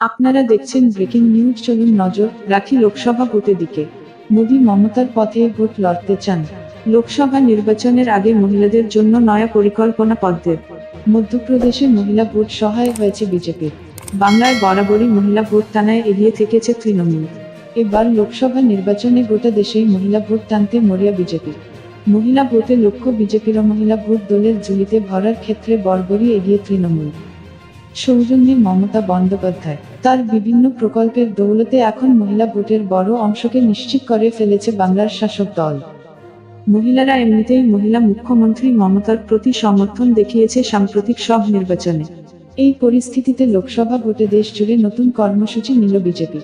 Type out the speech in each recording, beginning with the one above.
আপনারা দেখছেন breaking news. চলুন নজর রাখি লোকসভা ভোটের দিকে। মোদি মমতার পথে ভোট লড়তে চান। লোকসভা নির্বাচনের আগে মহিলাদের জন্য নয়া পরিকল্পনা পদ্মের। মধ্যপ্রদেশে মহিলা ভোট সহায় হয়েছে বিজেপির। বাংলায় বরাবরই মহিলা ভোট টানায় এগিয়ে থেকেছে তৃণমূল। এবার লোকসভা নির্বাচনে গোটা দেশেই মহিলা ভোট টানতে মরিয়া বিজেপি। মহিলা ভোটে লক্ষ্য বিজেপিরও। মহিলা ভোট দলের ঝুলিতে ভরার ক্ষেত্রে বরাবরই এগিয়ে তৃণমূল। সৌজন্যে মমতা বন্দ্যোপাধ্যায় তার বিভিন্ন প্রকল্পের দৌলতে এখন মহিলা ভোটের বড় অংশকে নিশ্চিত করে ফেলেছে বাংলার শাসক দল। মহিলারা এমনিতেই মহিলা মুখ্যমন্ত্রী মমতার প্রতি সমর্থন দেখিয়েছে সাম্প্রতিক সব নির্বাচনে। এই পরিস্থিতিতে লোকসভা ভোটে দেশ জুড়ে নতুন কর্মসূচি নিল বিজেপি।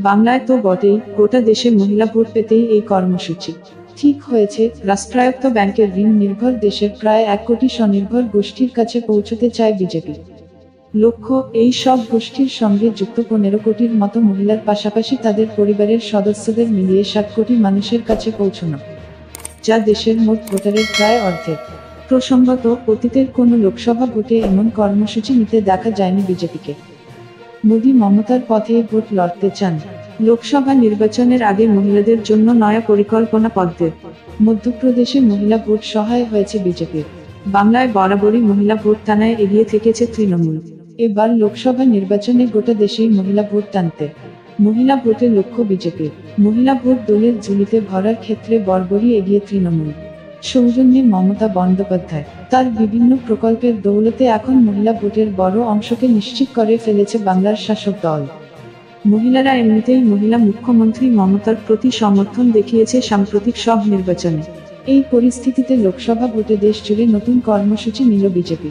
বাংলায় তো বটেই, গোটা দেশে মহিলা ভোট পেতেই এই কর্মসূচি ঠিক হয়েছে। রাষ্ট্রায়ত্ত ব্যাংকের ঋণ নির্ভর দেশের প্রায় 1 কোটি স্বনির্ভর গোষ্ঠীর কাছে পৌঁছতে চায় বিজেপি। লক্ষ্য, এই সব গোষ্ঠীর সঙ্গে যুক্ত 15 কোটির মতো মহিলার পাশাপাশি তাদের পরিবারের সদস্যদের মিলিয়ে 60 কোটি মানুষের কাছে পৌঁছানো, যা দেশের মোট ভোটারের প্রায় অর্ধেক। প্রসঙ্গত, অতীতের কোনো লোকসভা ভোটে এমন কর্মসূচি নিতে দেখা যায়নি বিজেপিকে। মোদি মমতার পথে ভোট লড়তে চান। লোকসভা নির্বাচনের আগে মহিলাদের জন্য নয়া পরিকল্পনা পদ্মের। মধ্যপ্রদেশে মহিলা ভোট সহায় হয়েছে বিজেপির। বাংলায় বরাবরই মহিলা ভোট টানায় এগিয়ে থেকেছে তৃণমূল। এবার লোকসভা নির্বাচনে গোটা দেশেই মহিলা ভোট টানতে মহিলা ভোটে লক্ষ্য বিজেপির। মহিলা ভোট দলের ঝুলিতে ভরার ক্ষেত্রে বরাবরই এগিয়ে তৃণমূল। সৌজন্যে মমতা বন্দ্যোপাধ্যায় তার বিভিন্ন প্রকল্পের দৌলতে এখন মহিলা ভোটের বড় অংশকে নিশ্চিত করে ফেলেছে বাংলার শাসক দল। মহিলারা এমনিতেই মহিলা মুখ্যমন্ত্রী মমতার প্রতি সমর্থন দেখিয়েছে সাম্প্রতিক সব নির্বাচনে। এই পরিস্থিতিতে লোকসভা ভোটে দেশ জুড়ে নতুন কর্মসূচি নিল বিজেপি।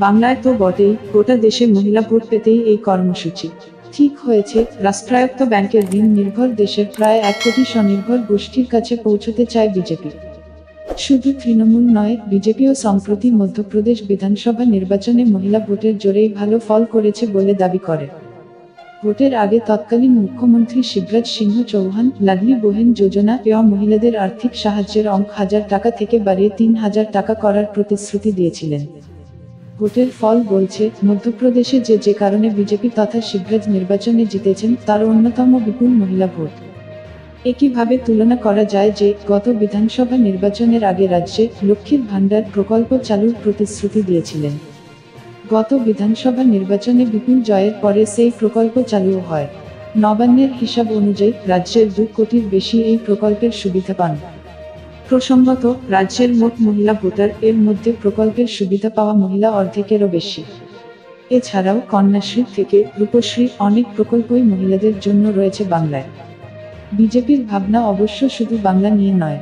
বাংলায় তো বটেই, গোটা দেশে মহিলা ভোট পেতেই এই কর্মসূচি ঠিক হয়েছে। রাষ্ট্রায়ত্ত ব্যাংকের ঋণ নির্ভর দেশের প্রায় 1 কোটি স্বনির্ভর গোষ্ঠীর কাছে পৌঁছতে চায় বিজেপি। শুধু তৃণমূল নয়, বিজেপিও সম্প্রতি মধ্যপ্রদেশ বিধানসভা নির্বাচনে মহিলা ভোটের জোরেই ভালো ফল করেছে বলে দাবি করে। ভোটের আগে তৎকালীন মুখ্যমন্ত্রী শিবরাজ সিংহ চৌহান লাডলি বোহেন যোজনা এও মহিলাদের আর্থিক সাহায্যের অঙ্ক 1000 টাকা থেকে বাড়িয়ে 3000 টাকা করার প্রতিশ্রুতি দিয়েছিলেন। ভোটের ফল বলছে, মধ্যপ্রদেশে যে কারণে বিজেপি তথা শিবরাজ নির্বাচনে জিতেছেন তার অন্যতম বিপুল মহিলা ভোট। একইভাবে তুলনা করা যায় যে, গত বিধানসভা নির্বাচনের আগে রাজ্যে লক্ষ্মীর ভাণ্ডার প্রকল্প চালুর প্রতিশ্রুতি দিয়েছিলেন। গত বিধানসভা নির্বাচনে বিপুল জয়ের পরে সেই প্রকল্প চালু হয়। নবান্নের হিসাব অনুযায়ী রাজ্যের 2 কোটির বেশি এই প্রকল্পের সুবিধা পান। প্রসঙ্গত, রাজ্যের মোট মহিলা ভোটার এর মধ্যে প্রকল্পের সুবিধা পাওয়া মহিলা অর্ধেকেরও বেশি। এছাড়াও কন্যাশ্রী থেকে রূপশ্রী অনেক প্রকল্পই মহিলাদের জন্য রয়েছে বাংলায়। বিজেপির ভাবনা অবশ্য শুধু বাংলা নিয়ে নয়,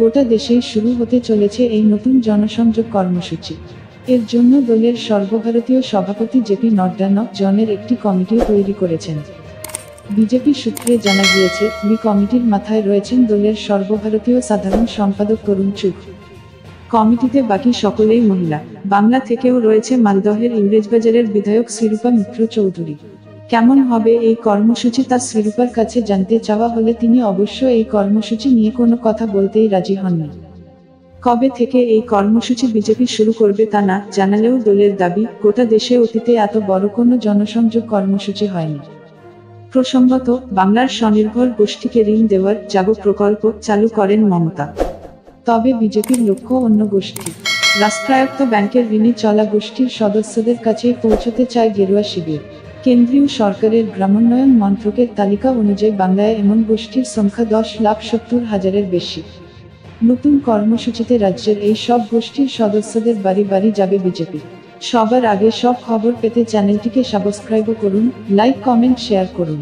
গোটা দেশেই শুরু হতে চলেছে এই নতুন জনসংযোগ কর্মসূচি। এর জন্য দলের সর্বভারতীয় সভাপতি জেপি নাড্ডা জনের একটি কমিটিও তৈরি করেছেন। বিজেপি সূত্রে জানা গিয়েছে, ওই কমিটির মাথায় রয়েছেন দলের সর্বভারতীয় সাধারণ সম্পাদক তরুণ চুগ। কমিটিতে বাকি সকলেই মহিলা। বাংলা থেকেও রয়েছে মালদহের ইংরেজবাজারের বিধায়ক শ্রীরূপা মিত্র চৌধুরী। কেমন হবে এই কর্মসূচি তা শ্রীরূপার কাছে জানতে চাওয়া হলে তিনি অবশ্য এই কর্মসূচি নিয়ে কোনো কথা বলতেই রাজি হননি। কবে থেকে এই কর্মসূচি বিজেপি শুরু করবে তা না জানালেও দলের দাবি, গোটা দেশে অতীতে এত বড় কোনো জনসংযোগ কর্মসূচি হয়নি। প্রসঙ্গত, বাংলার স্বনির্ভর গোষ্ঠীকে ঋণ দেওয়ার জাগো প্রকল্প চালু করেন মমতা। তবে বিজেপির লক্ষ্য অন্য গোষ্ঠী। রাষ্ট্রায়ত্ত ব্যাংকের ঋণে চলা গোষ্ঠীর সদস্যদের কাছেই পৌঁছতে চায় গেরুয়া শিবির। কেন্দ্রীয় সরকারের গ্রামোন্নয়ন মন্ত্রকের তালিকা অনুযায়ী বাংলায় এমন গোষ্ঠীর সংখ্যা 10,70,000-এর বেশি। নতুন কর্মসূচিতে রাজ্যের এই সব গোষ্ঠীর সদস্যদের বাড়ি বাড়ি যাবে বিজেপি। সবার আগে সব খবর পেতে চ্যানেলটিকে সাবস্ক্রাইব করুন, লাইক, কমেন্ট, শেয়ার করুন।